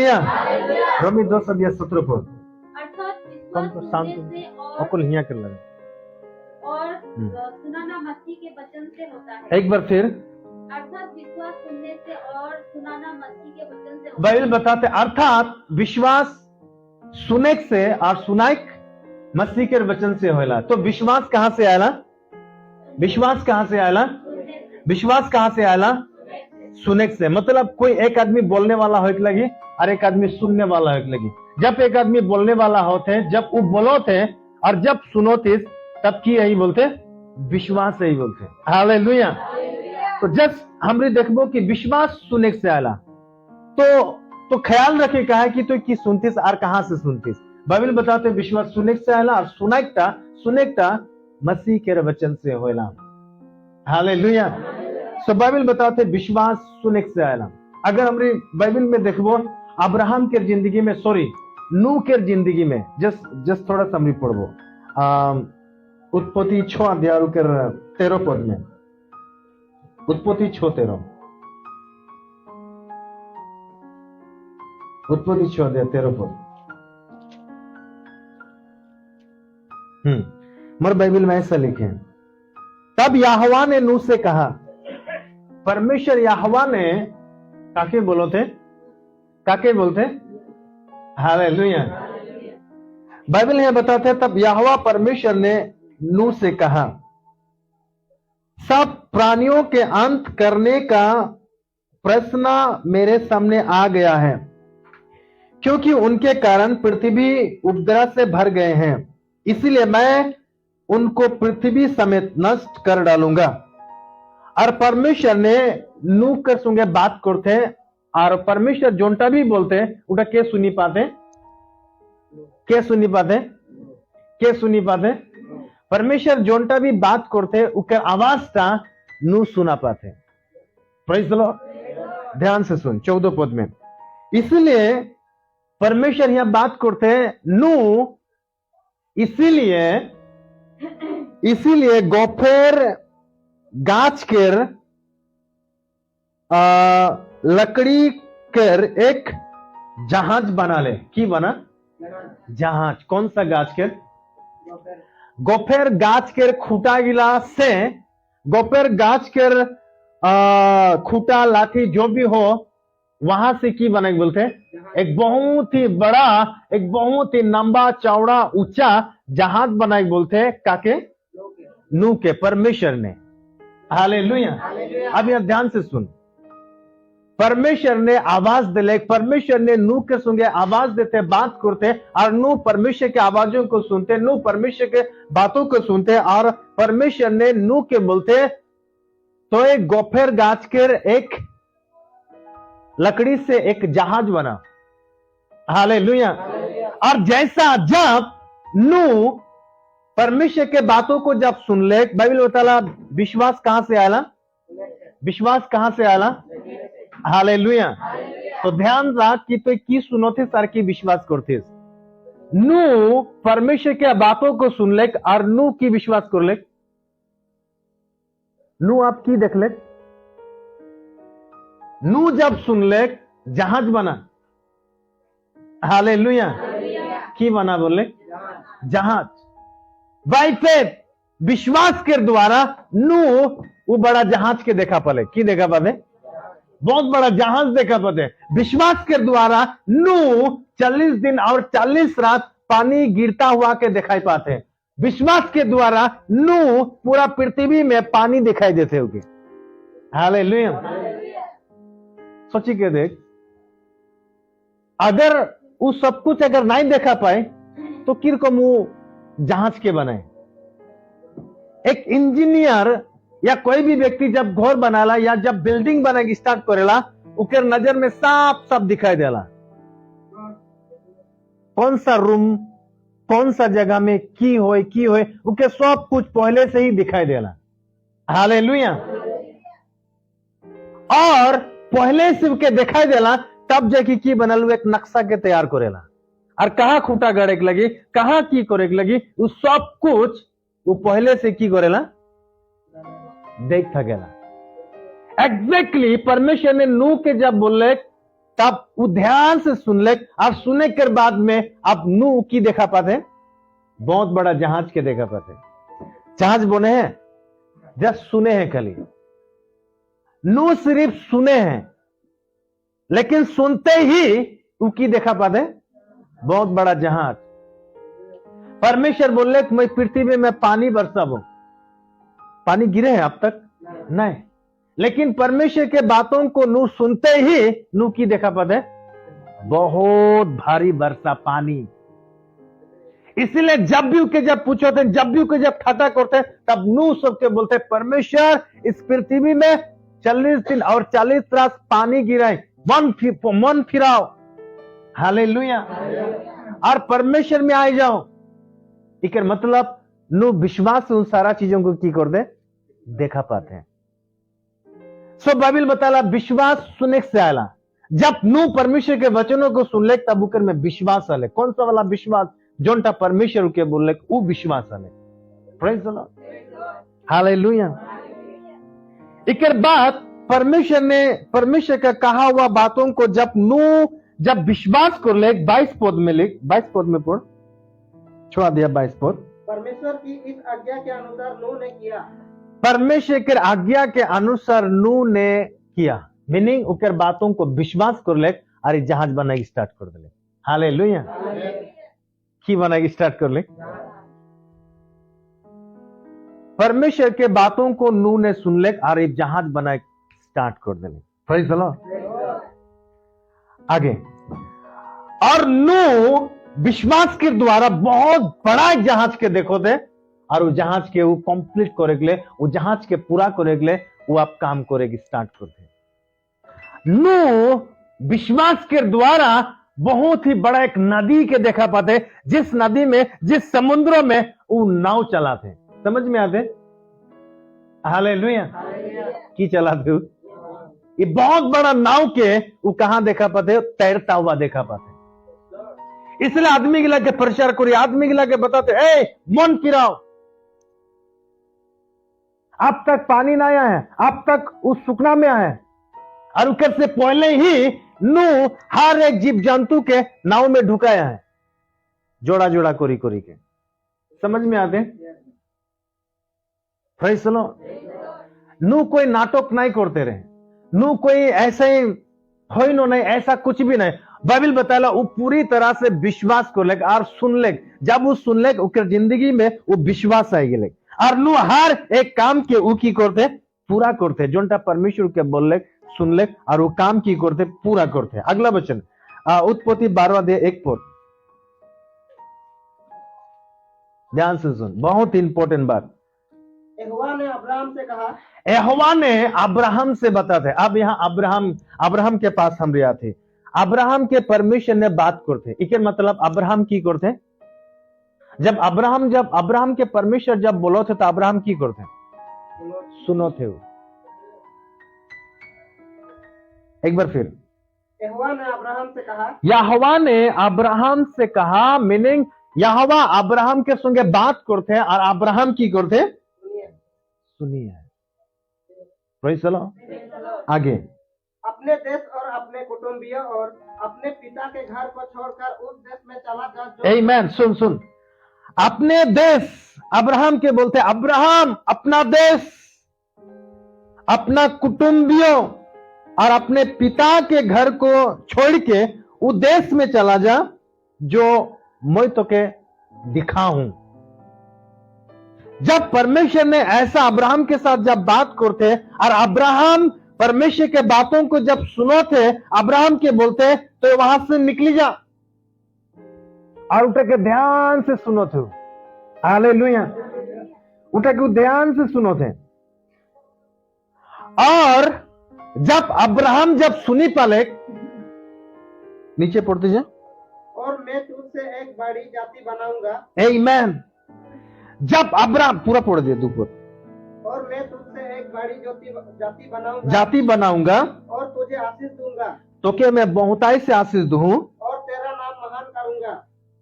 Hallelujah. रोमी 2:17 पढ़ो। अर्थात कम विश्वास तो शांत सुनने से अकुल हिया कर लगे। और सुनाना मसीह के वचन से होता है। एक बार फिर अर्थात विश्वास सुनने से और सुनाना मसीह के वचन से होता बाइबल बताते अर्थात विश्वास सुनेक से और सुनाइक मसीह के वचन से होला। तो विश्वास कहां से आयला? विश्वास कहां से आयला? विश्वास कहां से आयला? सुनेक से। मतलब कोई एक आदमी बोलने वाला हो लगी और एक आदमी सुनने वाला हो लगी। जब एक आदमी बोलने वाला होते, जब वो बोलो थे और जब सुनो थे, तब की यही बोलते विश्वास यही बोलते। हालेलुया। तो जस्ट हमने देखबो कि विश्वास सुने से आला। तो ख्याल रखे कहा है कि तो की सुनतीस और कहां से सुनतीस। बाइबल बताते विश्वास सुने से आला और सुनेकता मसीह के वचन से होला। हालेलुया। सो बाइबल बताते विश्वास सुने से आला। अगर हमरे बाइबल में देखबो अब्राहम के जिंदगी में, सॉरी नूह के जिंदगी में, जस्ट थोड़ा सा हमरे पढ़बो उत्पत्ति 6 अध्याय के 13 पद में। उत्पत्ति 6:13। उत्पत्ति 6 अध्याय 13 पद। मर बाइबल में ऐसा लिखे, तब यहोवा ने नूह से कहा। परमेश्वर यहोवा ने काके बोलते हालेलुया। बाइबल है बताते तब यहोवा परमेश्वर ने नूह से कहा, सब प्राणियों के अंत करने का प्रश्न मेरे सामने आ गया है, क्योंकि उनके कारण पृथ्वी उपद्रव से भर गए हैं। इसलिए मैं उनको पृथ्वी समेत नष्ट कर डालूंगा। और परमेश्वर ने नूह के संगे बात करते और परमेश्वर जोंटा भी बोलते उठा के सुनी पाते परमेश्वर जोंटा भी बात करते उनके आवाज ता नू सुना पाते। Praise the Lord. ध्यान से सुन 14 पद में। इसलिए परमेश्वर यहां बात करते नू, इसीलिए गोफेर गाछ केर लकड़ी केर एक जहाज बना ले। की बना? जहाज। कौन सा गाछ केर? गोफेर गाछ केर खूटा गिला से, गोफेर गाछ केर खूटा लाठी जो भी हो वहां से की बना बोलते एक बहुत ही बड़ा, एक बहुत ही लंबा चौड़ा ऊंचा जहाज बनाए बोलते काके? नूह के परमेश्वर ने। हालेलुया। अब यहां ध्यान से सुन। परमेश्वर ने आवाज दिले, परमेश्वर ने नूह के संगे आवाज देते, बात करते और नूह परमेश्वर के आवाजों को सुनते, नूह परमेश्वर के बातों को सुनते और परमेश्वर ने नूह के बोलते तो एक गोफेर गाछ के एक लकड़ी से एक जहाज बना। हालेलुया। और जैसा जब नूह परमेश्वर के बातों को जब सुन ले, बाइबल बताला विश्वास कहां से आया? विश्वास कहां से आया? हालेलुया। तो ध्यान रख कि तो की सुनोते सर की विश्वास करते। नूह परमेश्वर के बातों को सुन ले और नूह की विश्वास कर ले। नूह आप की देख ले, नूह जब सुन ले जहाज बना। हालेलुया। की बना बोले? जहाज। बाय फेथ विश्वास के द्वारा नूह वो बड़ा जहाज के देखा पाले। की देखा पाले? बहुत बड़ा जहाज देखा पाते। विश्वास के द्वारा नूह 40 दिन और 40 रात पानी गिरता हुआ के दिखाई पाते। विश्वास के द्वारा नूह पूरा पृथ्वी में पानी दिखाई देते होंगे। हालेलुया। सोची के देख, अगर वो सब कुछ अगर नहीं देखा पाए तो किर को मुंह जहाज के बनाए। एक इंजीनियर या कोई भी व्यक्ति जब घर बनाला या जब बिल्डिंग बना स्टार्ट करेला, उनके नजर में साफ साफ दिखाई देला कौन सा रूम कौन सा जगह में की होए उनके सब कुछ पहले से ही दिखाई देला। हालेलुया। और पहले से उनके दिखाई देला, तब जाके की बनल एक नक्शा के तैयार करेला और कहां खूटा गड़े लगी, कहां की करे लगी, वो सब कुछ वो पहले से की करेला देख सकेला। एग्जैक्टली परमेश्वर ने नूह के जब बोले तब वो ध्यान से सुन ले, और सुनने के बाद में आप नू की देखा पाते, बहुत बड़ा जहाज के देखा पाते। जहाज बने हैं, जस्ट सुने हैं खाली, नू सिर्फ सुने हैं, लेकिन सुनते ही उकी देखा पाते बहुत बड़ा जहाज। परमेश्वर बोले कि मैं पृथ्वी में पानी बरसाऊं, पानी गिरे हैं अब तक नहीं, लेकिन परमेश्वर के बातों को नू सुनते ही नू की देखा पाते बहुत भारी वर्षा पानी। इसलिए जब भी उके जब पूछोते, जब भी उके जब ठाटा करते, तब नू सबके बोलते परमेश्वर इस पृथ्वी में 40 दिन और 40 रात पानी गिराए, मन फिराओ, हालेलुया, और परमेश्वर में आ जाओ। इकर मतलब नू विश्वास से उन सारा चीजों को की कर दे देखा पाते हैं। सो बाइबल बताला विश्वास सुने से आला। जब नू परमेश्वर के वचनों को सुन ले तब उकर में विश्वास आले। कौन सा वाला विश्वास? जोनटा परमेश्वर के बोले वो विश्वास आले। Praise the Lord, hallelujah. इकर बाद परमेश्वर का कहा हुआ बातों को जब विश्वास कर ले, 22 पद में लिख, 22 पद में पढ़, छोड़ा दिया 22 पद। परमेश्वर की इस आज्ञा के अनुसार नूह ने किया। परमेश्वर के आज्ञा के अनुसार नू ने किया, मीनिंग उकर बातों को विश्वास कर ले और जहाज बनाई स्टार्ट कर दे। हालेलुया। की बनाई स्टार्ट कर ले, परमेश्वर के बातों को नू ने सुन ले और एक जहाज बनाए स्टार्ट कर दे। Praise the Lord. आगे, और नू विश्वास के द्वारा बहुत बड़ा जहाज के देखो थे, और वो जहाज के वो कंप्लीट करे के लिए, वो जहाज के पूरा करे के लिए वो आप काम करेगी स्टार्ट करते। नू विश्वास के द्वारा बहुत ही बड़ा एक नदी के देखा पाते, जिस नदी में, जिस समुद्र में वो नाव चलाते। समझ में आते? हालेलुया। की चलाते हो? ये बहुत बड़ा नाव के वो कहां देखा पाते? तैरता हुआ देखा पाते। इसलिए आदमी के लाके प्रचार करिए, आदमी के लाके बताते, ए मन फिराओ, अब तक पानी ना आया है, अब तक उस सुखना में आया है। और उसके से पहले ही नू हर एक जीव जंतु के नाव में ढुकाया है, जोड़ा जोड़ा कोरी कोरी के। समझ में आते? Praise the Lord. नू कोई नाटक नहीं करते रहे, नू कोई ऐसे ही हो नो नहीं, ऐसा कुछ भी नहीं। बाइबल बताला वो पूरी तरह से विश्वास कर ले और सुन ले। जब वो सुन ले उसके जिंदगी में वो विश्वास आएगी ले, और नू हर एक काम के वो की करते पूरा करते, जोनटा परमेश्वर के बोल ले सुन ले और वो काम की करते पूरा करते। अगला वचन उत्पत्ति 12 अध्याय 1 पद, ध्यान से सुन, बहुत इंपॉर्टेंट बात। यहोवा ने अब्राहम से कहा, यहोवा ने अब्राहम से बताते। अब यहाँ अब्राहम के पास हम रिया थे, अब्राहम के परमेश्वर ने बात करते। इके मतलब अब्राहम की करते, जब अब्राहम के परमेश्वर जब बोलो थे तो अब्राहम की करते? सुनो थे। वो एक बार फिर, यहोवा ने अब्राहम से कहा, यहोवा ने अब्राहम से कहा, मीनिंग यहोवा अब्राहम के संगे बात करते और अब्राहम की करते सुनिए। Praise the Lord. आगे, अपने देश और अपने कुटुंबियों और अपने पिता के घर को छोड़कर उस देश में चला जा जो आमीन। सुन, अपने देश, अब्राहम के बोलते अब्राहम अपना देश, अपना कुटुंबियों और अपने पिता के घर को छोड़ के उस देश में चला जा जो मैं तो के दिखाऊं। जब परमेश्वर ने ऐसा अब्राहम के साथ जब बात करते और अब्राहम परमेश्वर के बातों को जब सुनो थे, अब्राहम के बोलते तो वहां से निकली जा और उठा के ध्यान से सुनो थे। हालेलुया। उठा के ध्यान से सुनो थे। और जब अब्राहम जब सुनी पाले, नीचे पढ़ते जाए, और मैं तुझसे एक बड़ी जाति बनाऊंगा। आमीन। जब अब्राहम, पूरा पढ़ दिया दोपहर, और मैं तुझसे एक बड़ी जाति बनाऊंगा और तुझे आशीष दूंगा, तो क्या मैं बहुताई से आशीष दूं, और तेरा नाम महान करूंगा,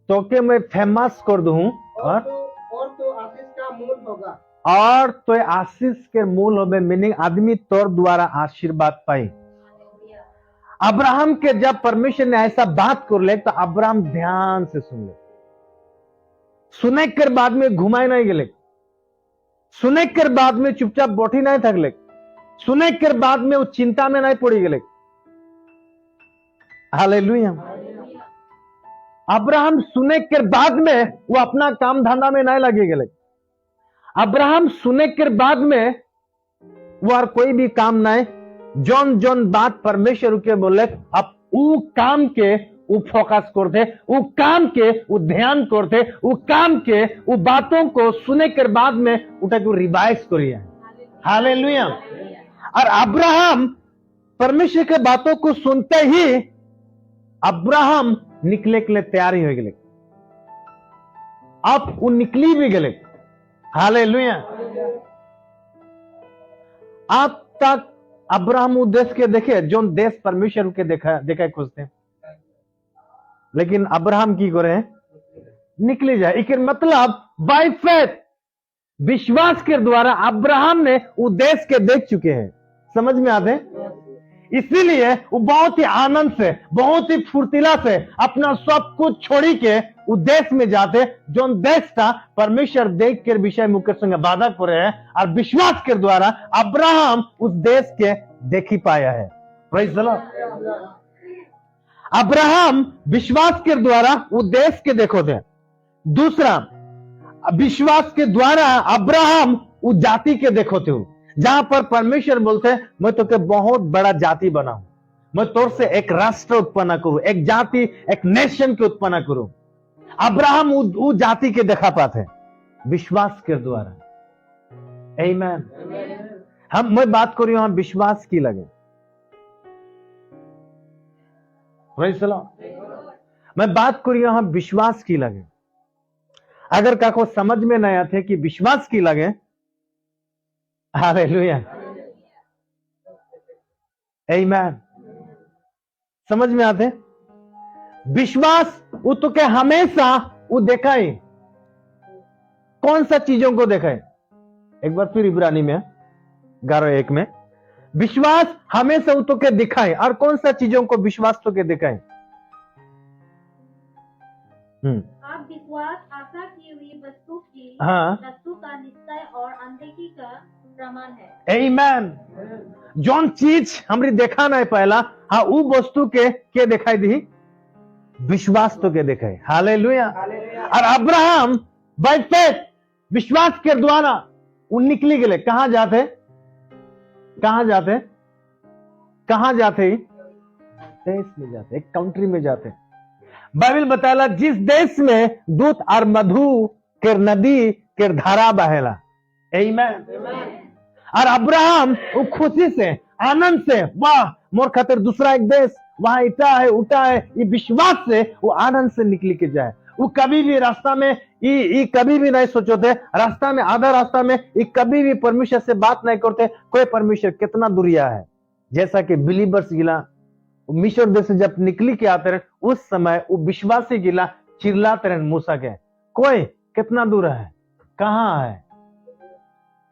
तो क्या मैं फेमस कर दूं, और तू आशीष का मूल होगा। और तो आशीष के मूल होबे, मीनिंग आदमी तोर द्वारा आशीर्वाद पाई। अब्राहम के जब परमेश्वर ने ऐसा बात कर ले तो अब्राहम ध्यान से सुन ले, सुने कर बाद में घुमाए नहीं गेले, सुने कर बाद में चुपचाप बैठी नहीं थकले, सुने कर बाद में वो चिंता में नहीं पड़ी गेले। हालेलुया। अब्राहम सुने के बाद में वो अपना काम धंधा में नहीं लगे गेले। अब्राहम सुने के बाद में वो और कोई भी काम नहीं, जौन जौन बात परमेश्वर के बोले अब वो काम के वो फोकस करते, वो काम के वो ध्यान करते, वो काम के वो बातों को सुने के बाद में उठा को रिवाइज करिए। हालेलुया। और अब्राहम परमेश्वर के बातों को सुनते ही अब्राहम निकले के लिए तैयारी हो गए। अब वो निकली भी गए। हालेलुया। अब तक अब्राहम वो देश के देखे जो देश परमेश्वर के देखा खोजते हैं, लेकिन अब्राहम की करे निकली जाए। एक मतलब बाय फेथ, विश्वास के द्वारा अब्राहम ने वो देश के देख चुके हैं। समझ में आते हैं? इसीलिए वो बहुत ही आनंद से, बहुत ही फुर्तीला से अपना सब कुछ छोड़ी के वो देश में जाते जो देश था परमेश्वर देख के विषय मुख्य संग वादा करे है, और विश्वास के द्वारा अब्राहम उस देश के देख ही पाया है। Praise the Lord. अब्राहम विश्वास के द्वारा वो देश के देखो थे। दूसरा, विश्वास के द्वारा अब्राहम वो जाति के देखो थे, जहां पर परमेश्वर बोलते हैं मैं तो के बहुत बड़ा जाति बनाऊं, मैं तोर से एक राष्ट्र उत्पन्न करूं, एक जाति, एक नेशन के उत्पन्न करूं। अब्राहम वो जाति के देखा पाते विश्वास के द्वारा। आमीन। मैं बात करूं हम विश्वास की लगे। Praise the Lord. मैं बात करूं हम विश्वास की लगे। अगर काको समझ में नहीं आते कि विश्वास की लगे, हालेलुया, आमीन, समझ में आते? विश्वास वो तो क्या हमेशा वो देखा है। कौन सा चीजों को देखा है? एक बार फिर इब्रानी में 11:1 में विश्वास हमेशा वो तो क्या दिखाए, और कौन सा चीजों को विश्वास तो क्या दिखाए? आप विश्वास आशा की हुई वस्तु की, हाँ, वस्तु का निश्चय और अनदेखी का प्रमाण है। आमीन। जौन चीज हमरी देखा नहीं पहला, हाँ वो वस्तु के दिखाई दी, विश्वास तो के दिखाई। हालेलुया। और अब्राहम बाय फेथ, विश्वास के द्वारा वो निकली गए। कहां जाते? कहां जाते? कहां जाते? देश में जाते, एक कंट्री में जाते। बाइबल बताला जिस देश में दूध और मधु के नदी के धारा बहेला। आमीन। और अब्राहम वो खुशी से, आनंद से, वाह मोर खातिर दूसरा एक देश वहां इटा है उठा है, ये विश्वास से वो आनंद से निकली के जाए। वो कभी भी रास्ता में ये कभी भी नहीं सोचो थे, रास्ता में आधा रास्ता में ये कभी भी परमेश्वर से बात नहीं करते, कोई परमेश्वर कितना दुरिया है। जैसा कि बिलीवर्स गिला मिस्र देश से जब निकली के आते रहे, उस समय वो विश्वासी गिला चिल्लाते रहे मूसा के, कोई कितना दूर है, कहां है।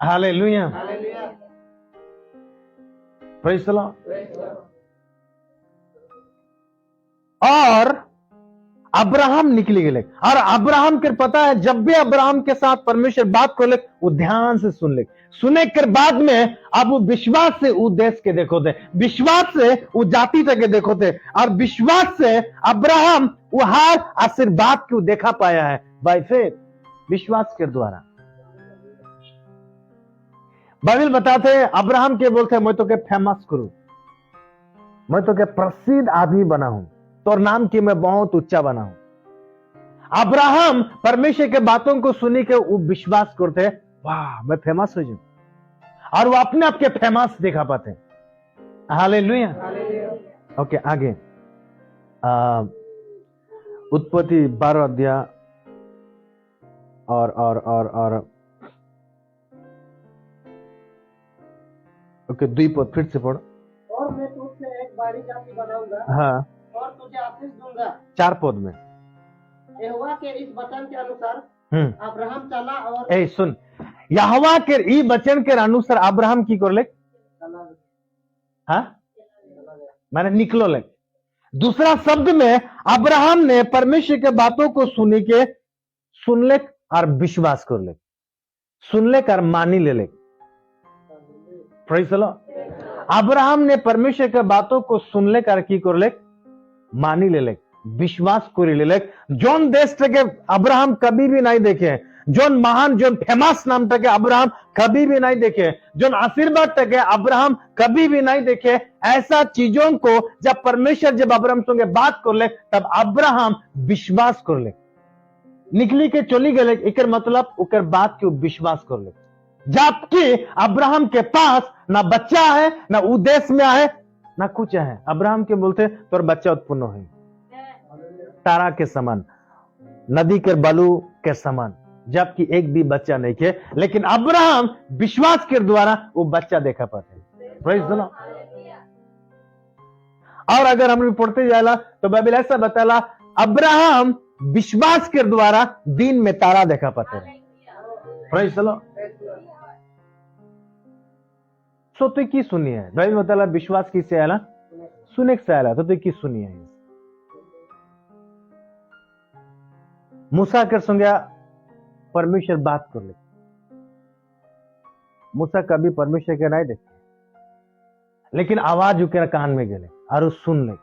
हालेलुया। Praise the Lord. और अब्राहम निकली गए। और अब्राहम के पता है जब भी अब्राहम के साथ परमेश्वर बात कर ले वो ध्यान से सुन ले, सुने के बाद में अब वो विश्वास से वो देश के देखो थे, विश्वास से वो जाति तक के देखो थे, और विश्वास से अब्राहम वो हर आशीर्वाद को देखा पाया है बाय फेथ, विश्वास के द्वारा। बाइबल बताते हैं अब्राहम के बोलते मैं तो के फेमस करूं, मैं तो के प्रसिद्ध आदमी बनाऊं, तो नाम की मैं बहुत ऊंचा बनाऊं। अब्राहम परमेश्वर के बातों को सुनी के वो विश्वास करते, वाह मैं फेमस हो जाऊं, और वो अपने आप के फेमस दिखा पाते। हालेलुया। ओके, आगे उत्पत्ति 12 अध्याय और ओके 2 पद फिर से पढ़ो। और मैं तुझसे एक बड़ी जाति बनाऊंगा, हाँ, और तुझे आशीष दूंगा। 4 पद में यहोवा के इस वचन के अनुसार अब्राहम चला और ए सुन, यहोवा के ई वचन के अनुसार अब्राहम की कर ले, हाँ माने निकलो ले। दूसरा शब्द में अब्राहम ने परमेश्वर के बातों को सुन ले और विश्वास कर ले, सुन ले और मानी ले ले। Praise the Lord. अब्राहम ने परमेश्वर के बातों को सुन ले कर की कर ले, मानी ले ले, विश्वास कर ले ले। जोन देश के अब्राहम कभी भी नहीं देखे, जोन महान जोन फेमस नाम टके अब्राहम कभी भी नहीं देखे, जोन आशीर्वाद टके अब्राहम कभी भी नहीं देखे। ऐसा चीजों को जब परमेश्वर जब अब्राहम संगे बात कर ले तब अब्राहम विश्वास कर ले, निकली के चली गए। एक मतलब उकर बात के विश्वास कर ले। जबकि अब्राहम के पास ना बच्चा है, ना उद्देश्य में है, ना कुछ है। अब्राहम के बोलते तोर बच्चा उत्पन्न है तारा के समान, नदी के बालू के समान, जबकि एक भी बच्चा नहीं के, लेकिन अब्राहम विश्वास के द्वारा वो बच्चा देखा पाते। Praise the Lord. और अगर हम पढ़ते जाएला तो बाइबल ऐसा बताला अब्राहम विश्वास के द्वारा दिन में तारा देखा पाते हैं। Praise the Lord. सो तो की सुनी है बाइबल बताला विश्वास किससे आला, सुने से आला। तो की सुनी है मूसा के संगे परमेश्वर बात कर ले। मूसा कभी परमेश्वर के नहीं देखे, लेकिन आवाज उनके कान में गेले और सुन ले।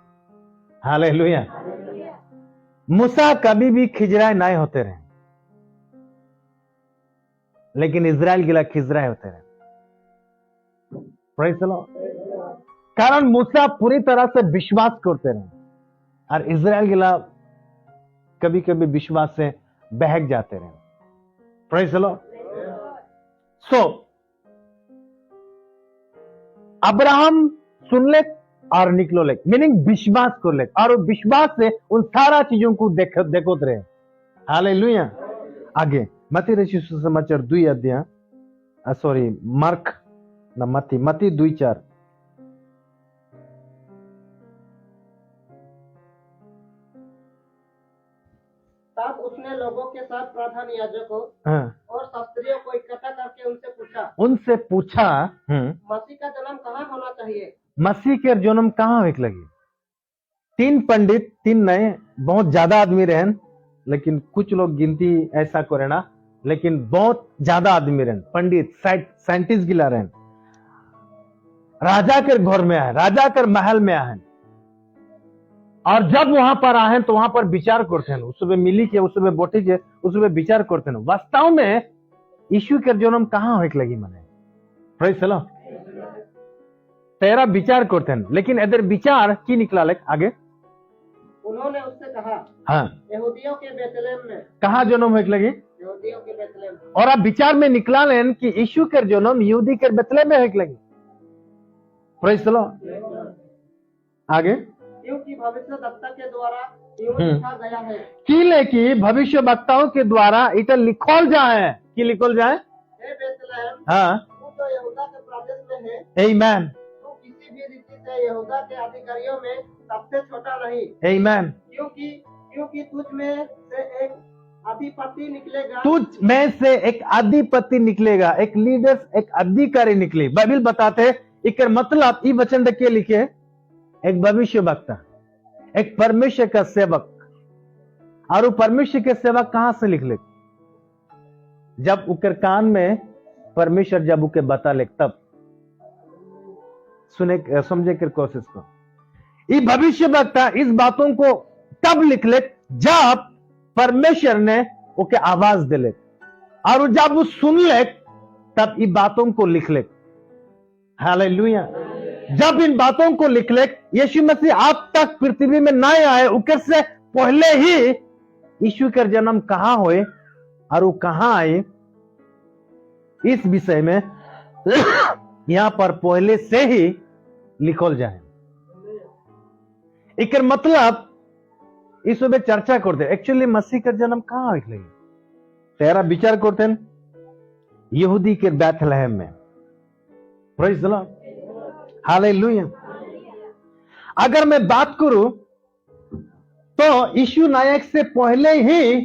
हालेलुया। मूसा कभी भी खिजराए नहीं होते रहे, लेकिन इजराइल गिला खिजराए होते रहे। Praise the Lord. कारण मूसा पूरी तरह से विश्वास करते रहे और इजराइल गिला कभी कभी विश्वास से बहक जाते रहे। Praise the Lord. So Abraham सुन ले और निकलो ले, मीनिंग विश्वास कर ले, और विश्वास से उन सारा चीजों को देखो रहे। हालेलुया। आगे मत्ती रचित सुसमाचार 2 अध्याय, मार्क ना मत्ती 2:4। तब उसने लोगों के साथ प्रधान याजकों और शास्त्रियों को इकट्ठा करके उनसे पूछा मसीह का जन्म कहाँ होना चाहिए, मसीह के जन्म कहाँ होने लगी। 3 पंडित, 3 नए, बहुत ज्यादा आदमी रहन, लेकिन कुछ लोग गिनती ऐसा करे ना, लेकिन बहुत ज्यादा आदमी रहन, पंडित साइंटिस्ट गिला रहन, राजा के घर में आए, राजा के महल में आए, और जब वहां पर आए तो वहां पर विचार करते हैं, उसमें मिली के, उसमें बोटी के, उसमें विचार करते हैं वास्तव में यीशु के जन्म कहाँ होने लगी। मने प्रेज़ द लॉर्ड। तेरा विचार करते हैं, लेकिन इधर विचार की निकला ले आगे। उन्होंने उससे कहा हाँ यहूदियों के बेतलेहम में। कहाँ जन्म होने लगी? यहूदियों के बेतलेहम। और अब विचार में निकला लेन कि यीशु के जन्म यहूदी के बेतलेहम में होने लगी। Praise the Lord. आगे क्योंकि भविष्यवक्ता के द्वारा यूं लिखा गया है कि भविष्यवक्ताओं के द्वारा इतना लिखल जाए कि लिखल जाए, हे बेतलेहम, हाँ तू जो यहूदा के प्रदेश में है, आमीन, तू किसी भी रीति से यहूदा के अधिकारियों में सबसे छोटा नहीं, आमीन, क्योंकि तुझ में से एक अधिपति निकलेगा, तुझ में से एक अधिपति निकलेगा, एक लीडर, एक अधिकारी निकले। बाइबल बताते हैं एक मतलब ई वचन के लिखे एक भविष्यवक्ता, एक परमेश्वर का सेवक। और वो परमेश्वर के सेवक कहां से लिख ले? जब उकर कान में परमेश्वर जब उके बता ले, तब सुने समझे कर कोशिश करो। ये भविष्यवक्ता इस बातों को तब लिख ले जब परमेश्वर ने उके आवाज दे ले, और जब वो सुन ले तब इन बातों को लिख ले। हालेलुया। जब इन बातों को लिख ले, यीशु मसीह आप तक पृथ्वी में नहीं आए, उकर से पहले ही यीशु का जन्म कहां हुए और वो कहां आए, इस विषय में यहां पर पहले से ही लिखल जाए। एक मतलब इस पे चर्चा करते एक्चुअली मसीह का जन्म कहां हुए, तेरा विचार करते हैं यहूदी के बैतलहम में। Praise the Lord. हालेलुया। अगर मैं बात करूं तो यीशु नायक से पहले ही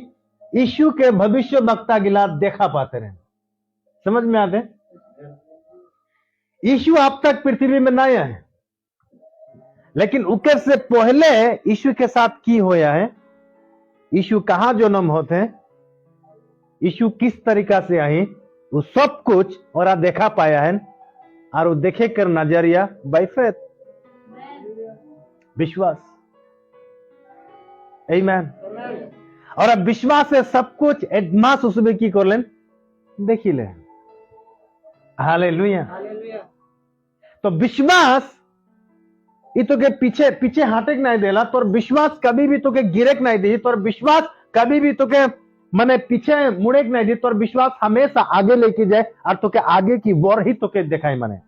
यीशु के भविष्यवक्ता गिला देखा पाते रहे। समझ में आते? यीशु अब तक पृथ्वी में नहीं आए, लेकिन उके से पहले यीशु के साथ की होया है, यीशु कहां जन्म होते हैं, यीशु किस तरीका से आई, वो सब कुछ और आ देखा पाया है। और वो देखे कर नजरिया बाय फेथ, विश्वास। आमीन। और अब विश्वास से सब कुछ एडमास उसमें की कर लें, देखी ले। हालेलुया। तो विश्वास ये तो के पीछे पीछे हटक नहीं देला, तो विश्वास कभी भी तो के गिरक नहीं दी, तो विश्वास कभी भी तो के मने पीछे मुड़ेक नहीं दी, तो विश्वास हमेशा आगे लेके जाए और तो के आगे की वोर ही तो के दिखाई मने।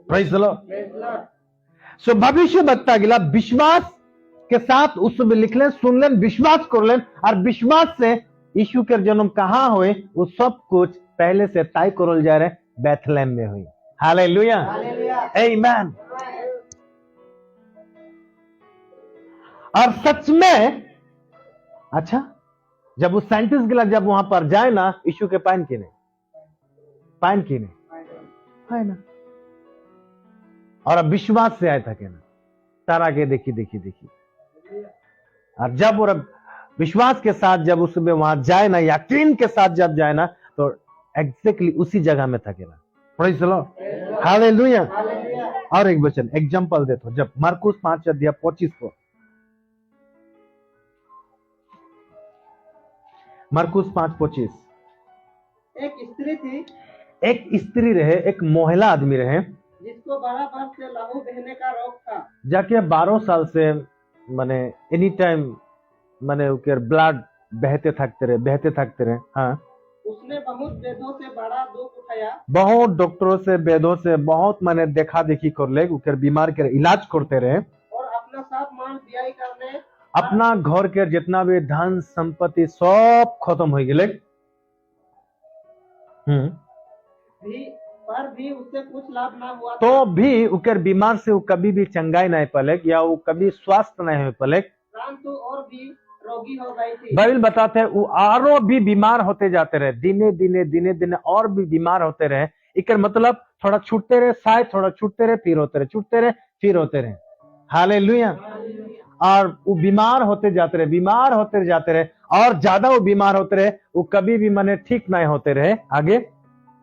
Praise the Lord. सो भविष्य बता गिला विश्वास के साथ उसमें लिख लें, सुन लें, विश्वास कर लें, और विश्वास से यीशु के जन्म कहां हुए वो सब कुछ पहले से तय करल जा रहे बेथलेहम में हुई। हालेलुया, आमीन। और सच में अच्छा, जब वो साइंटिस्ट गिला जब वहां पर जाए ना, यीशु के पान की नहीं है ना, और अब विश्वास से आए था कि ना तारा के देखी और जब और विश्वास के साथ जब उसमें वहां जाए ना, यकीन के साथ जब जाए ना, तो एग्जैक्टली उसी जगह में था कि ना। Praise the Lord, hallelujah. और एक वचन एग्जांपल देता हूं, जब मरकुस 5:25 को, मरकुस 5:25, एक स्त्री रहे, एक महिला आदमी रहे, जिसको 12 वर्ष से लहू बहने का रोग था, जाके 12 साल से माने एनी टाइम माने उके ब्लड बहते थकते रहे। हाँ, उसने बहुत वेदों से बड़ा दुख उठाया, बहुत डॉक्टरों से वेदों से बहुत माने देखा देखी कर ले, उके बीमार के इलाज करते रहे, और अपना सब माल व्यय करने, अपना घर के जितना भी धन संपत्ति सब खत्म हो गए। पर भी उससे कुछ लाभ ना हुआ, तो भी उकर बीमार से वो कभी भी चंगाई नहीं पलक, या वो कभी स्वस्थ नहीं हो पलक, परंतु और भी रोगी हो गई थी। बाइबल बताते हैं वो और भी बीमार होते जाते रहे, दिने और भी बीमार होते रहे। इकर मतलब थोड़ा छूटते रहे, शायद थोड़ा छूटते रहे, फिर होते रहे, छूटते रहे, फिर होते रहे। हालेलुया। और वो बीमार होते जाते रहे, और ज्यादा वो बीमार होते रहे, वो कभी भी माने ठीक नहीं होते रहे। आगे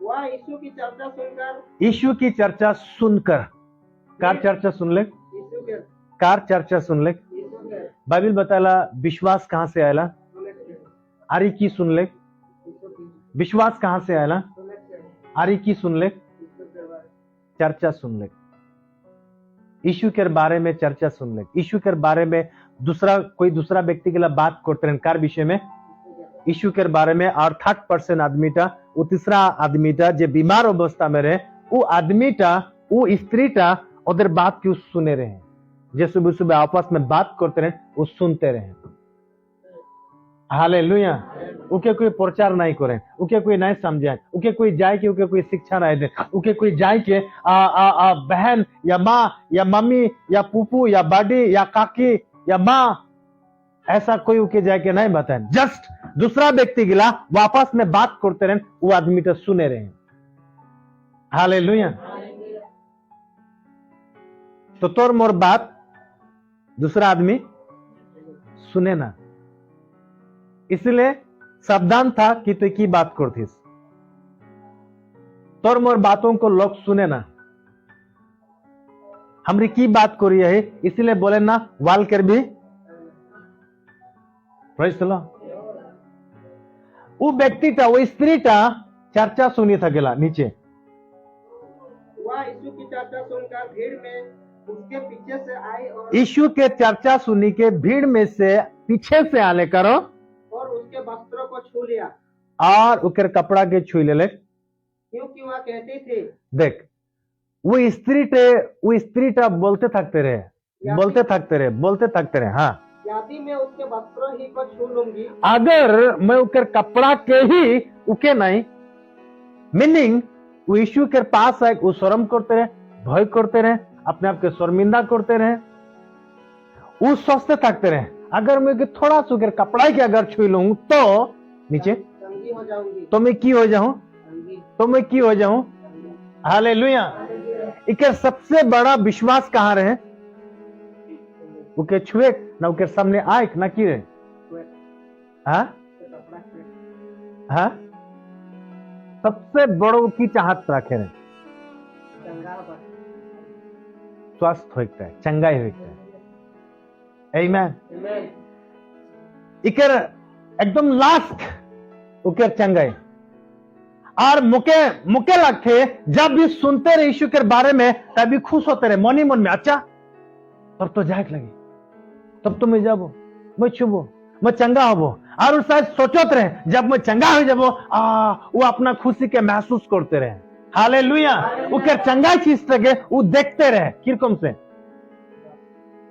वह यीशु की चर्चा सुनकर कार चर्चा सुन ले, बाइबल बताला विश्वास कहां से आयला, आरी की सुन ले, विश्वास कहां से आयला, आरी की सुन ले, चर्चा सुन ले, यीशु के बारे में चर्चा सुन ले, यीशु के बारे में कोई दूसरा व्यक्ति के लिए बात करते रहे कार विषय में, यीशु के बारे में। और 30% आदमी था, वो तीसरा आदमी था जो बीमार अवस्था में रहे, वो आदमी था, वो स्त्री था, उधर बात क्यों सुने रहे, जैसे भी सुबह आपस में बात करते रहे, वो सुनते रहे। हालेलुया। उके कोई प्रचार नहीं करे, उके कोई नहीं समझाए, उके कोई जाए कि उके कोई शिक्षा नहीं दे, उके कोई जाए के बहन या माँ या मम्मी या पुप्पू या बाडी या काकी या माँ, ऐसा कोई उके जाके नहीं बताए। जस्ट दूसरा व्यक्ति गिला वापस में बात करते रहे, वो आदमी तो सुने रहे। हालेलुया। तो तोर मोर बात दूसरा आदमी सुने ना, इसलिए सावधान था कि तू की बात करतीस, तोर मोर बातों को लोग सुने ना, हमरी की बात करी है, इसलिए बोले ना वाल कर भी। Praise the Lord. वो व्यक्ति था, वो स्त्री था, चर्चा सुनी था गिला नीचे, वह यीशु की चर्चा सुनकर भीड़ में उसके पीछे से आई, और यीशु के चर्चा सुनी के भीड़ में से पीछे से आले करो, और उसके वस्त्रों को छू लिया, और उकर कपड़ा के छू ले, क्योंकि वह कहती थी। देख वो स्त्री टा बोलते थकते रहे। हाँ, यदि मैं उसके वस्त्रों ही को छू लूंगी, अगर मैं उकर कपड़ा के ही उके नहीं, मीनिंग वो यीशु के पास आए, वो शर्म करते रहे, भय करते रहे, अपने आप के शर्मिंदा करते रहे, वो सोचते थकते रहे, अगर मैं थोड़ा सा उकर कपड़ा के अगर छू लूं तो नीचे नंगी हो जाऊंगी, तो मैं की हो जाऊं, हालेलुया। इके सबसे बड़ा विश्वास कहां रहे, उके छुए ना उके सामने आए ना की रे हाँ हाँ सबसे बड़ो की चाहत रखे रहे स्वस्थ होता है चंगाई होता है आमीन इकर एकदम लास्ट उकर चंगाई और मुके लगते जब भी सुनते रहे यीशु के बारे में तभी खुश होते रहे मन ही मन में अच्छा तब तो जाए लगे तब तो मैं जाबो मैं छुबो मैं चंगा होबो और शायद सोचते रहे जब मैं चंगा हो जाबो वो अपना खुशी के महसूस करते रहे हालेलुया उके चंगा चीज तक वो देखते रहे किरकम से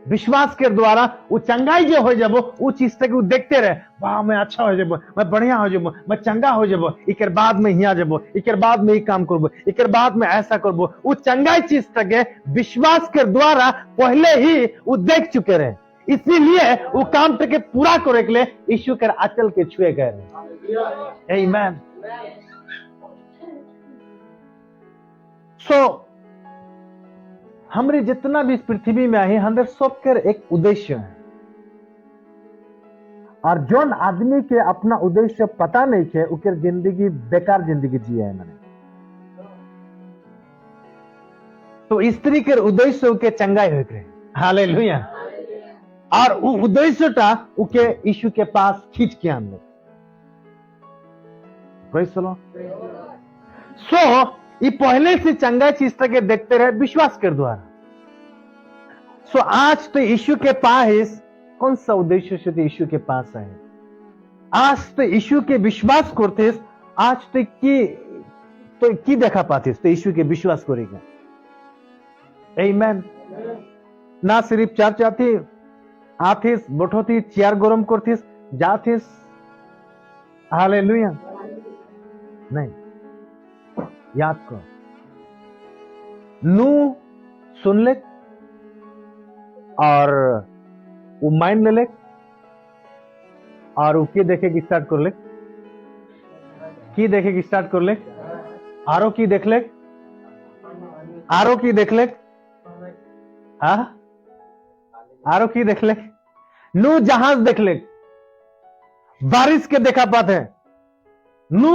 विश्वास के द्वारा वो चंगाई जो हो जाबो वो चीज तक वो देखते रहे वाह मैं अच्छा हो जाबो मैं बढ़िया हो जाबो मैं चंगा हो जाबो इकर बाद में हिया जाबो इकर बाद में ये काम करबो इकर बाद में ऐसा करबो वो चंगाई चीज तक विश्वास के द्वारा पहले ही वो देख चुके रहे इसीलिए वो काम तक पूरा करे के लिए यीशु के आंचल के छुए गए रहे आमीन सो हमरे जितना भी इस पृथ्वी में आए हमारे सबके एक उद्देश्य है और जोन आदमी के अपना उद्देश्य पता नहीं है उनके जिंदगी बेकार जिंदगी जिए है मैंने तो स्त्री के उद्देश्य उनके चंगाई हो गए हालेलुया और वो उद्देश्यटा उनके यीशु के पास खींच के आने प्रेज़ द लॉर्ड सो ये पहले से चंगा चीज तक देखते रहे विश्वास के द्वारा सो आज तो यीशु के पास कौन सा उद्देश्य से तो यीशु के पास है आज तो यीशु के विश्वास करते आज तो की देखा पाते तो यीशु के विश्वास करेगा आमीन ना सिर्फ चर्च आती आथिस बैठोती चेयर गरम करतीस जातीस हालेलुया नहीं याद करो नू सुन ले और वो माइंड ले ले और वो की देखेगी स्टार्ट कर ले की देखेगी स्टार्ट कर ले आरो की देख ले आरो की देख ले हाँ आरो की देख ले नू जहाज देख ले बारिश के देखा पाते हैं नू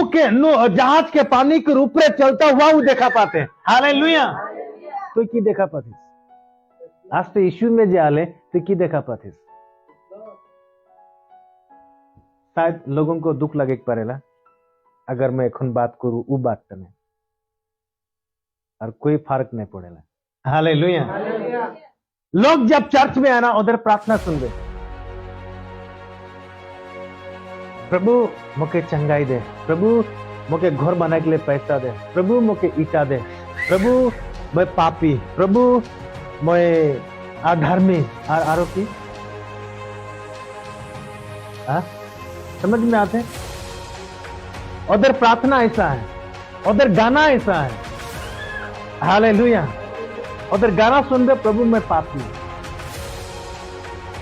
जहाज के पानी के ऊपर चलता हुआ वो देखा पाते हैं हालेलुया तो की देखा पाते आज तो यीशु में जे आले तो की देखा पाते शायद लोगों को दुख लगे पड़ेला अगर मैं एखन बात करूं वो बात में और कोई फर्क नहीं पड़ेला हालेलुया लोग जब चर्च में आना उधर प्रार्थना सुन प्रभु मुझे चंगाई दे प्रभु मुझे घर बनाने के लिए पैसा दे प्रभु मुझे ईटा दे प्रभु मैं पापी प्रभु मैं अधर्मी और आरोपी समझ में आते हैं उधर प्रार्थना ऐसा है उधर गाना ऐसा है हालेलुया उधर गाना सुन दे प्रभु मैं पापी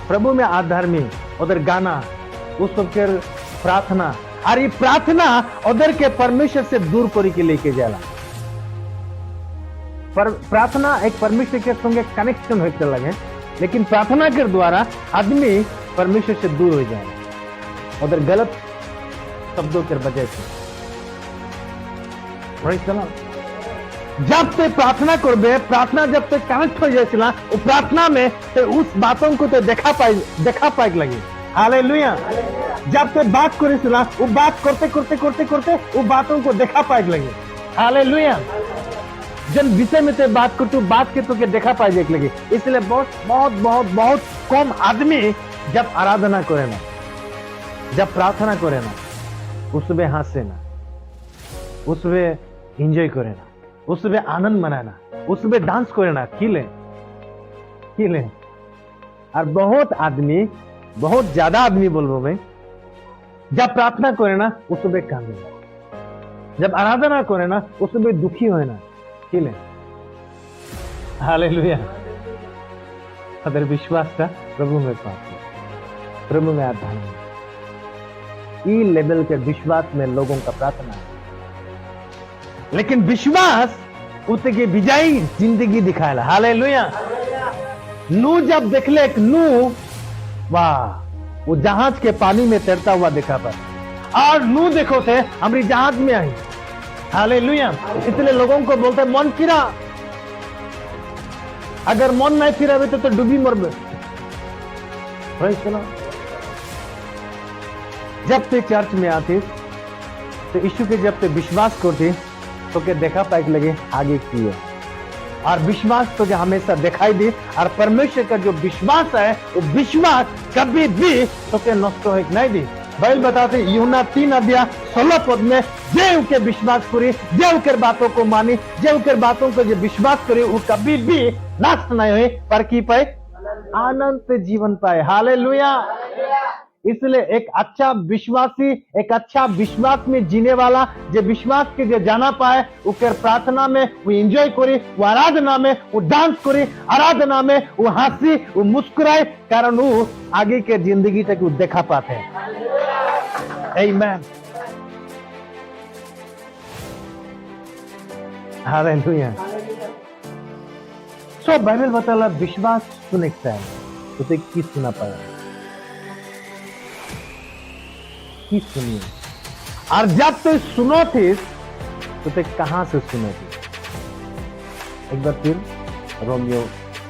प्रभु मैं अधर्मी उधर गाना उस सबके प्रार्थना और ये प्रार्थना उधर के परमेश्वर से दूर करी के लेके जाला पर प्रार्थना एक परमेश्वर के संगे कनेक्शन होते लगे लेकिन प्रार्थना के द्वारा आदमी परमेश्वर से दूर हो जाए उधर गलत शब्दों के वजह से जब ते प्रार्थना करबे प्रार्थना जब ते कनेक्ट हो जाए वो प्रार्थना में ते उस बातों को तो देखा पाए लगे हालेलुया जब ते बात करे वो बात करते करते करते करते वो बातों को देखा पाए लगे हालेलुया जन विषय में ते बात करते बात के तो के देखा पाए लगे इसलिए बहुत बहुत बहुत बहुत कम आदमी जब आराधना करे ना जब प्रार्थना करे ना उसमें हंसे ना उसमें एंजॉय करे ना उसमें आनंद मनाना उसमें डांस करे ना खिले और बहुत ज्यादा आदमी बोलबो मैं जब प्रार्थना करे ना उसमें कांदे जब आराधना करे ना उसमें दुखी होए ना खिले हालेलुया अगर विश्वास का प्रभु में पाते प्रभु में आधार ई लेवल के विश्वास में लोगों का प्रार्थना है लेकिन विश्वास उसके विजयी जिंदगी दिखाएला हालेलुया नू जब देखले नू, वाह, वो जहाज के पानी में तैरता हुआ देखा पर, और नू देखो थे हमारी जहाज में आई। हालेलुया। इसलिए लोगों को बोलते मन फिरा, अगर मन नहीं फिरा तो डूबी मरबे। जब ते चर्च में आती तो यीशु के जब ते विश्वास करती तो के देखा पाइक लगे आगे की है, और विश्वास तो जो हमेशा दिखाई दी, और परमेश्वर का जो विश्वास है वो विश्वास कभी भी तो के नष्ट हो नहीं दी। बाइबल बताते यूहन्ना 3:16 में, जे उनके विश्वास करी, जे उनके बातों को मानी, जे उनके बातों को जो विश्वास करी वो कभी भी नष्ट नहीं हुई पर की पाए अनंत जीवन पाए। हालेलुया। इसलिए एक अच्छा विश्वासी, एक अच्छा विश्वास में जीने वाला, जो विश्वास के जो जाना पाए उकर प्रार्थना में वो एंजॉय करी, वो आराधना में वो डांस करी, आराधना में वो हंसी, वो मुस्कुराए, कारण वो आगे के जिंदगी तक वो देखा पाते हैं। आमीन। हालेलुया। सो बाइबल बताला विश्वास सुनता है तो ते की सुना पाया, की सुनिए, और जब तो सुनो थे तो ते कहां से सुनो थे। एक बार फिर रोमियो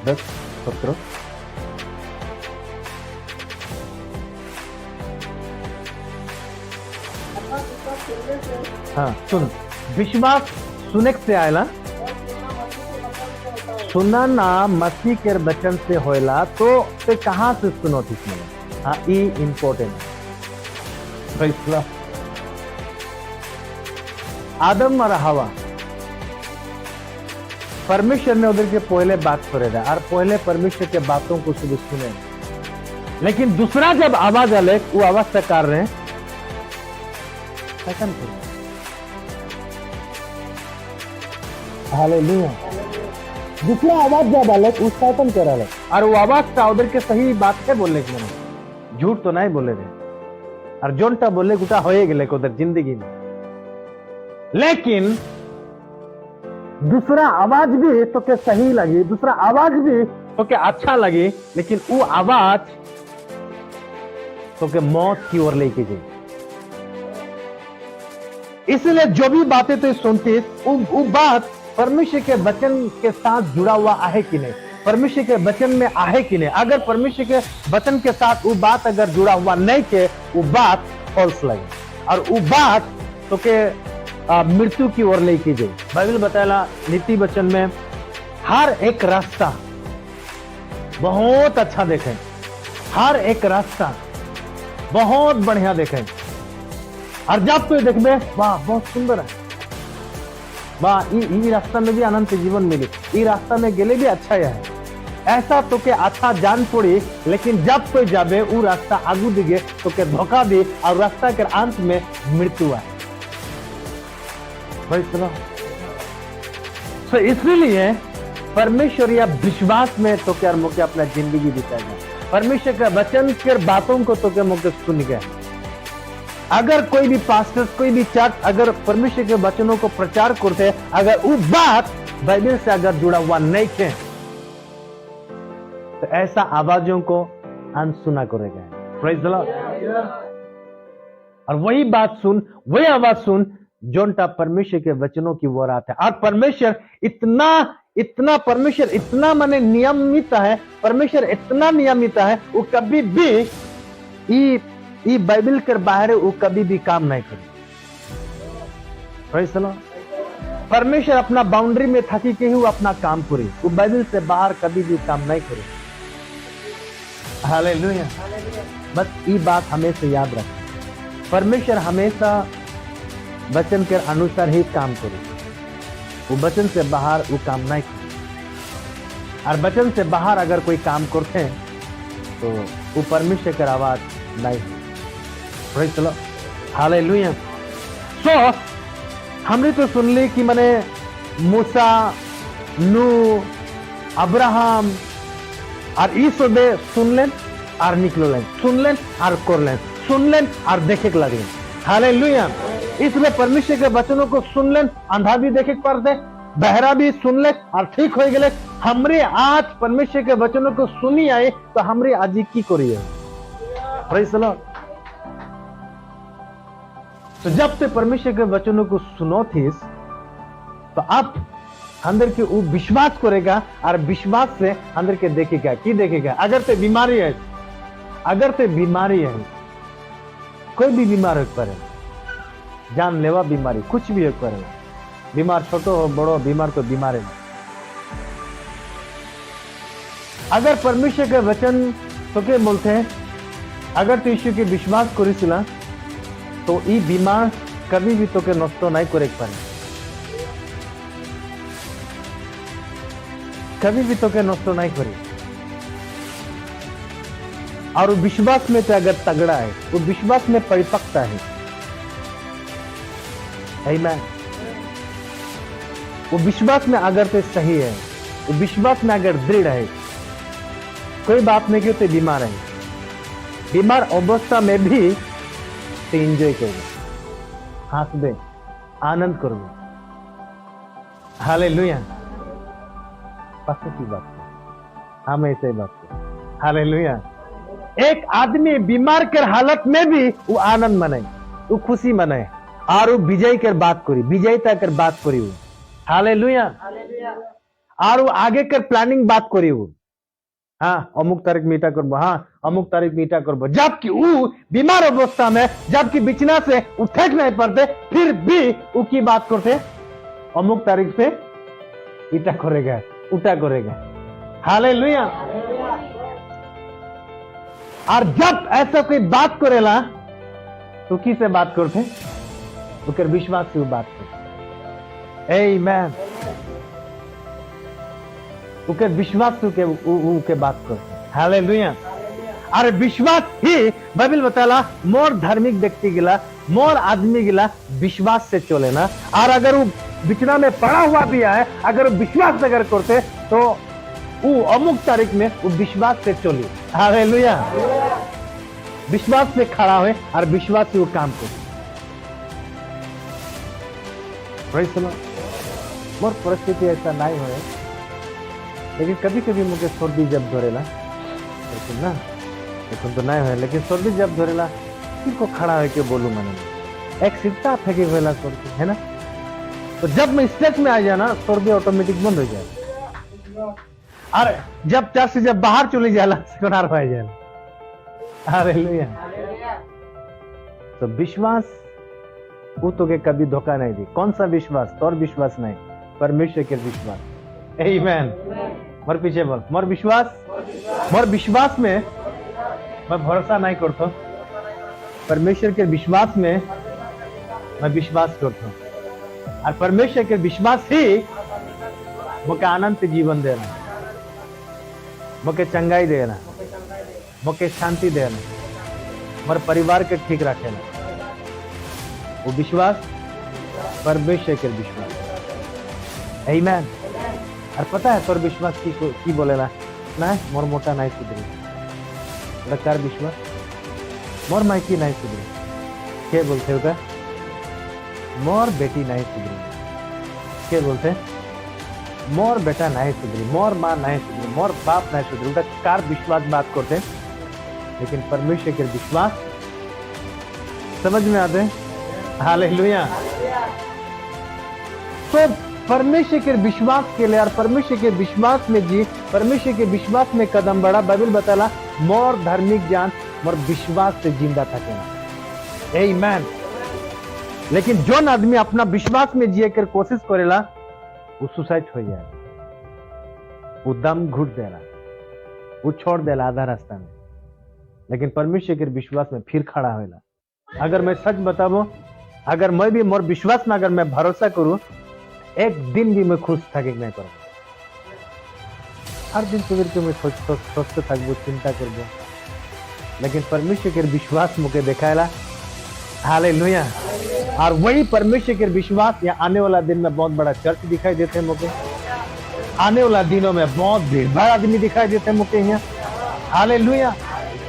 10:17। हाँ सुन, विश्वास सुने से आयला, सुना ना मसीह के वचन से होयला तो ते कहां से सुनो थी। हाँ ये इंपॉर्टेंट है। आदम और हवा, परमेश्वर ने उधर के पहले बात करे था, और पहले परमेश्वर के बातों को सुबह सुने, लेकिन दूसरा जब आवाज आले वो आवाज से कर रहे हैं हालेलुया। दूसरा आवाज जब आले उस शासन करा ले, और वो आवाज का उधर के सही बात है बोलने के लिए, झूठ तो नहीं बोले थे, और जोनटा बोले गुटा होए गेले को उधर जिंदगी में। लेकिन दूसरा आवाज भी तो के सही लगी, दूसरा आवाज भी तो के अच्छा लगी, लेकिन वो आवाज तो के मौत की ओर लेके गई। इसलिए जो भी बातें तो सुनती वो बात परमेश्वर के वचन के साथ जुड़ा हुआ है कि नहीं, परमेश्वर के वचन में आहे कि नहीं। अगर परमेश्वर के वचन के साथ वो बात अगर जुड़ा हुआ नहीं के वो बात फॉल्स लगे, और वो बात तो के मृत्यु की ओर लेके गई। बाइबल बताया नीति वचन में हर एक रास्ता बहुत अच्छा देखें, हर एक रास्ता बहुत बढ़िया देखें, और जब तो देखबे वाह बहुत सुंदर है, वाह ये रास्ता में भी अनंत जीवन मिले, ये रास्ता में गेले भी अच्छा है, ऐसा तो के अच्छा जान पड़ी। लेकिन जब तो जाबे वो रास्ता आगू दिगे तो के धोखा दे, और रास्ता के अंत में मृत्यु है। तो इसलिए परमेश्वर या विश्वास में तो क्या मुझे अपना जिंदगी बिताएगा, परमेश्वर के वचन के बातों को तो क्या मुझे सुन गया। अगर कोई भी पास्टर, कोई भी चर्च अगर परमेश्वर के वचनों को प्रचार करते, अगर वो बात बाइबल से अगर जुड़ा हुआ नहीं है तो ऐसा आवाजों को अनसुना करेगा। Praise the Lord. और वही बात सुन, वही आवाज सुन जोनटा परमेश्वर के वचनों की ओर आता है। और परमेश्वर इतना परमेश्वर इतना माने नियमित है, परमेश्वर इतना नियमित है, वो कभी भी ई बाइबल के बाहर वो कभी भी काम नहीं करे। Praise the Lord. परमेश्वर अपना बाउंड्री में थकी के ही वो अपना काम करे, वो बाइबल से बाहर कभी भी काम नहीं करे। हालेलुया। बस ये बात हमेशा याद रखें, परमेश्वर हमेशा वचन के अनुसार ही काम करे, वो वचन से बाहर वो काम नहीं करे। और वचन से बाहर अगर कोई काम करते हैं तो वो परमेश्वर की आवाज नहीं है। Praise the Lord. हालेलुया। सो हमने तो सुन ली कि माने मूसा, नूह, अब्राहम और ई सबे सुन लें और निकलो लें, सुन लें और कर लें, सुन लें और देखे के लगे। हालेलुया। इसलिए परमेश्वर के वचनों को सुन लें, अंधा भी देखे पर दे, बहरा भी सुन ले और ठीक हो गए। हमरे आज परमेश्वर के वचनों को सुनी आए तो हमरे आज की करिए। Praise the Lord. तो जब ते परमेश्वर के वचनों को सुनो थीस तो आप अंदर के वो विश्वास करेगा और विश्वास से अंदर के देखेगा की देखेगा। अगर ते बीमारी है, अगर ते बीमारी है, कोई भी बीमार हो पड़े, जानलेवा बीमारी कुछ भी हो पड़े, बीमार छोटो हो बड़ो बीमार तो बीमार है। अगर परमेश्वर के वचन तो क्या बोलते हैं, अगर तू यीशु के विश्वास करिसिला तो ये बीमार कभी भी तो के नष्ट नहीं करे पारे, कभी भी तो के नष्ट नहीं करे। और वो विश्वास में तो अगर तगड़ा है, वो विश्वास में परिपक्वता है। आमीन। वो विश्वास में अगर तो सही है, वो विश्वास में अगर दृढ़ है, कोई बात नहीं कि तो बीमार है, बीमार अवस्था में भी तो एंजॉय करोगे, हंसबे, आनंद करोगे। हालेलुया। पक्का की बात है, हम ऐसे ही बात करें। हालेलुया। एक आदमी बीमार के हालत में भी वो आनंद मनाए, वो खुशी मनाए और वो विजय कर बात करी, विजयता कर बात करी वो। हालेलुया। और वो आगे कर प्लानिंग बात करी वो। हाँ अमुक तारीख मीटा करबो, हाँ अमुक तारीख मीटा करबो, जबकि वो बीमार अवस्था में, जबकि बिछना से उठे नहीं पड़ते, फिर भी वो की बात करते, अमुक तारीख से ईटा करेगा, उठा करेगा। हालेलुया। और जब ऐसा कोई बात करेला तो किसे बात करते, तो विश्वास से वो बात करते। आमीन। उके विश्वास के बात कर। हालेलुया। अरे विश्वास ही बाइबल बताला मोर धार्मिक व्यक्ति गिला, मोर आदमी गिला विश्वास से चले ना। और अगर वो बिछना में पड़ा हुआ भी है, अगर विश्वास अगर करते तो वो अमुक तारीख में वो विश्वास से चले। हालेलुया। विश्वास से खड़ा हुए और विश्वास से वो काम करे। Praise the Lord. मोर परिस्थिति ऐसा नहीं हो, लेकिन कभी कभी मुझे सर्दी जब धरेला, लेकिन ना लेकिन तो नहीं है, लेकिन सर्दी जब धरेला फिर को खड़ा है के बोलूं मैंने एक सिरता फेंके हुएला सर्दी है ना। तो जब मैं स्टेज में आ जाना सर्दी ऑटोमेटिक बंद हो जाए। अरे जब चर्च से जब बाहर चली जाला सिकनार हो जाए। हालेलुया। तो विश्वास वो तो के कभी धोखा नहीं दी। कौन सा विश्वास? तोर विश्वास नहीं, परमेश्वर के विश्वास। आमीन। मोर पीछे बोल, मोर विश्वास, मोर विश्वास में मैं भरोसा नहीं करता, परमेश्वर के विश्वास में मैं विश्वास करता हूँ। और परमेश्वर के विश्वास ही मुझे आनंद जीवन देना, मुझे चंगाई देना, मुझे शांति देना, मोर परिवार के ठीक रखेना। वो विश्वास परमेश्वर के विश्वास। आमीन। और पता है तोर विश्वास की बोलेला ना, मोर मोटा नहीं सुधरी, बेकार विश्वास, मोर माइकी नहीं सुधरी, क्या बोलते होगा, मोर बेटी नहीं सुधरी, क्या बोलते, मोर बेटा नहीं सुधरी, मोर माँ नहीं सुधरी, मोर बाप नहीं सुधरी, उनका कार विश्वास बात करते। लेकिन परमेश्वर के विश्वास समझ में आते। हालेलुया। तो परमेश्वर के विश्वास के लिए और परमेश्वर के विश्वास में जी, परमेश्वर के विश्वास में कदम बढ़ा। बाइबल बताला मोर धार्मिक जान मोर विश्वास से जिंदा थकेला। आमीन। लेकिन जो आदमी अपना विश्वास में जिए कर कोशिश करेला वो सुसाइड हो जाए, वो दम घुट देला, वो छोड़ देला आधा रास्ता में। लेकिन परमेश्वर के विश्वास में फिर खड़ा होएला। अगर मैं सच बताऊं, अगर मैं भी मोर विश्वास में अगर मैं भरोसा करूं, एक दिन भी मैं खुश थके नहीं करूँ। हर दिन सुबह के मैं सोचते थकबो, चिंता करबो, लेकिन परमेश्वर के विश्वास मुझे दिखाएला। हालेलुया। और वही परमेश्वर के विश्वास या आने वाला दिन में बहुत बड़ा चर्च दिखाई देते हैं मुझे, आने वाला दिनों में बहुत भीड़ भाड़ आदमी दिखाई देते हैं मुझे यहाँ। हालेलुया।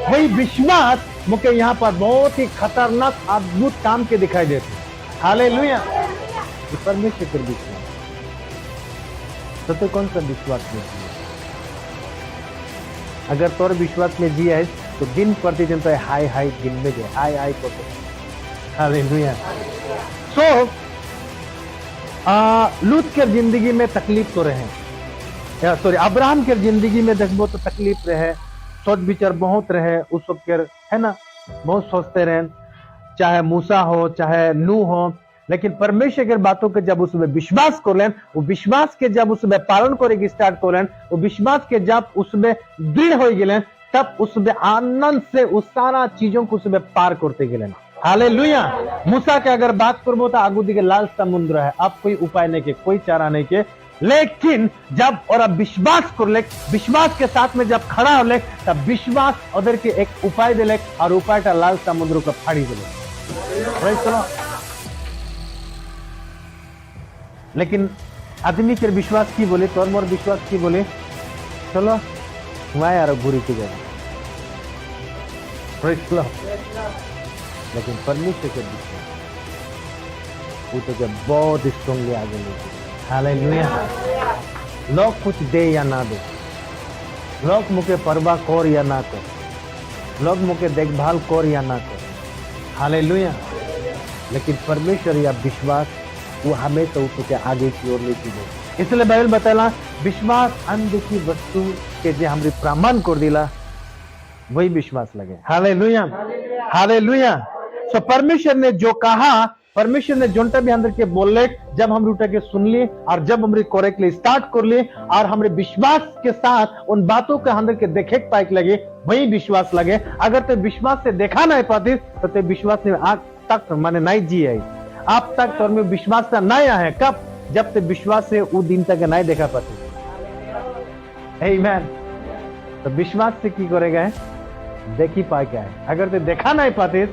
वही विश्वास मुझे यहाँ पर बहुत ही खतरनाक अद्भुत काम के दिखाई देते हैं। हालेलुया। परमेश्वर के विश्वास तो तू कौन सा विश्वास में जिए? अगर तोर विश्वास में जिए है तो दिन प्रतिदिन तो हाय हाय दिन में जाए हाय हाय करते। हालेलुया। सो लूत के जिंदगी में तकलीफ तो रहे, सॉरी अब्राहम के जिंदगी में देखो तो तकलीफ रहे, सोच विचार बहुत रहे उस सब के, है ना, बहुत सोचते रहे, चाहे मूसा हो चाहे नू हो, लेकिन परमेश्वर के बातों के जब उसमें विश्वास कर लें, वो विश्वास के जब उसमें पालन करेगी स्टार्ट कर लें, वो विश्वास के जब उसमें दृढ़ हो गए तब उसमें आनंद से उस सारा चीजों को उसमें पार करते गए। हालेलुया। मूसा के अगर बात करबो तो आगू दिखे लाल समुद्र है, अब कोई उपाय नहीं के, कोई चारा नहीं के, लेकिन जब और अब विश्वास कर ले, विश्वास के साथ में जब खड़ा हो ले तब विश्वास उधर के एक उपाय दिले और उपाय का लाल समुद्र को फाड़ी दिले। लेकिन आदमी के विश्वास की बोले, तोर मोर विश्वास की बोले, चलो वहां यार बुरी की जगह, लेकिन परमेश्वर के विश्वास वो तो जब बहुत स्ट्रांगली आगे लेके। हालेलुया। लोग कुछ दे या ना दे, लोग मुझे परवाह कर या ना कर, लोग मुझे देखभाल कर या ना कर, हालेलुया, लेकिन परमेश्वर या विश्वास वो हमें तो उसके आगे की ओर लेके जाए। इसलिए बाइबल बताला विश्वास अनदेखी वस्तु के जे हमरे प्रमाण कर दिला वही विश्वास लगे। Hallelujah, hallelujah. तो परमेश्वर ने जो कहा, परमेश्वर ने जोंटा भी अंदर के बोले, जब हम रूटा के सुन लिए और जब हमरे करेक्टली स्टार्ट कर लिए और हमरे विश्वास के साथ उन बातों के अंदर के देखे पाइक लगे, वही विश्वास लगे। अगर ते विश्वास से देखा नहीं पाती तो ते विश्वास ने आज तक माने नहीं जी है, आप तक तो में विश्वास का नहीं आया है। कब? जब ते विश्वास से वो दिन तक नहीं देखा पाते। आमीन। तो विश्वास से की करेगा, देखी पाए क्या है। अगर ते देखा नहीं पाते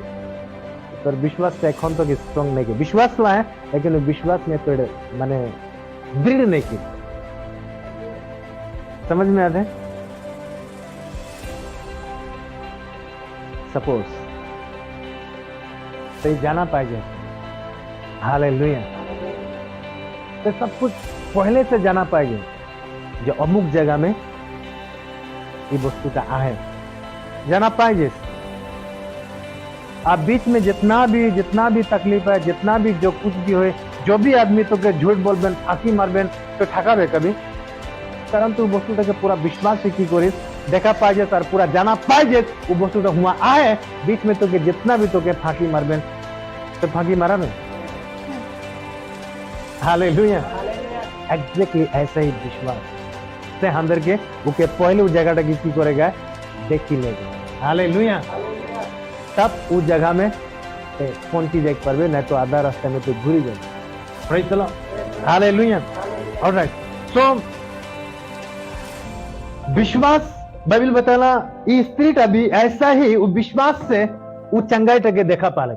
तो विश्वास से এখন तो स्ट्रांग नहीं के, विश्वास तो है लेकिन विश्वास में तो माने दृढ़ नहीं की। समझ में आता है? सपोज तो जाना पाएगा, हालेलुया, तो सब कुछ पहले से जाना पाएगा जो अमुक जगह में ये वस्तु का आहे जाना पाएगे। आप बीच में जितना भी तकलीफ है, जितना भी जो कुछ भी हो, जो भी आदमी तो के झूठ बोलबेन, फांसी मारबेन तो ठकाबे कभी, परंतु वस्तु के पूरा विश्वास से की करिस देखा पाए और पूरा जाना पाए वो वस्तु हुआ आए, बीच में तो के जितना भी तो के फांसी मारबेन तो फांसी मारा में। हालेलुया। एग्जैक्टली ऐसा ही विश्वास से अंदर के वो के पहले उस जगह की करेगा देखी लेगा। हालेलुया। तब उस जगह में कौन चीज देख पावे, नहीं तो आधा रास्ते में तो घुरी जाए। Praise the Lord. Hallelujah. Alright. So विश्वास बाइबल बताला ये स्पिरिट अभी ऐसा ही वो विश्वास से वो चंगाई टके देखा पाले,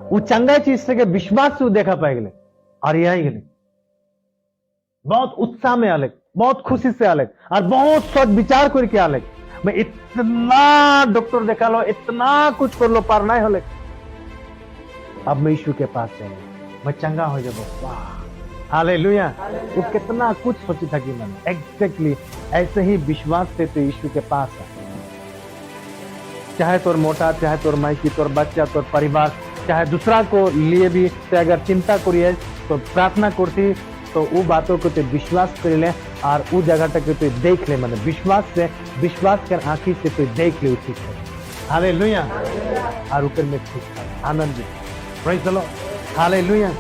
वो चंगाई चीज से के विश्वास से वो देखा पाए गए और यही गए बहुत उत्साह में आले, बहुत खुशी से आले और बहुत सोच विचार करके आले। मैं इतना डॉक्टर देखा लो, इतना कुछ कर लो, पार नहीं होले, अब मैं यीशु के पास जाऊंगा, मैं चंगा हो जाऊंगा। वाह, हालेलुया। वो कितना कुछ सोची था कि मैंने एग्जैक्टली ऐसे ही विश्वास से तो यीशु के पास है। चाहे तोर मोटा, चाहे तोर माइकी, तोर बच्चा, तोर परिवार, चाहे दूसरा को लिए भी तो अगर चिंता करिए तो प्रार्थना करती तो वो बातों को तो विश्वास कर ले और वो जगह तक तो देख ले, मैंने विश्वास से, विश्वास कर आंखी से तो देख ले उसी से। हालेलुया। और ऊपर में खुश था, आनंदित। Praise the Lord. हालेलुया।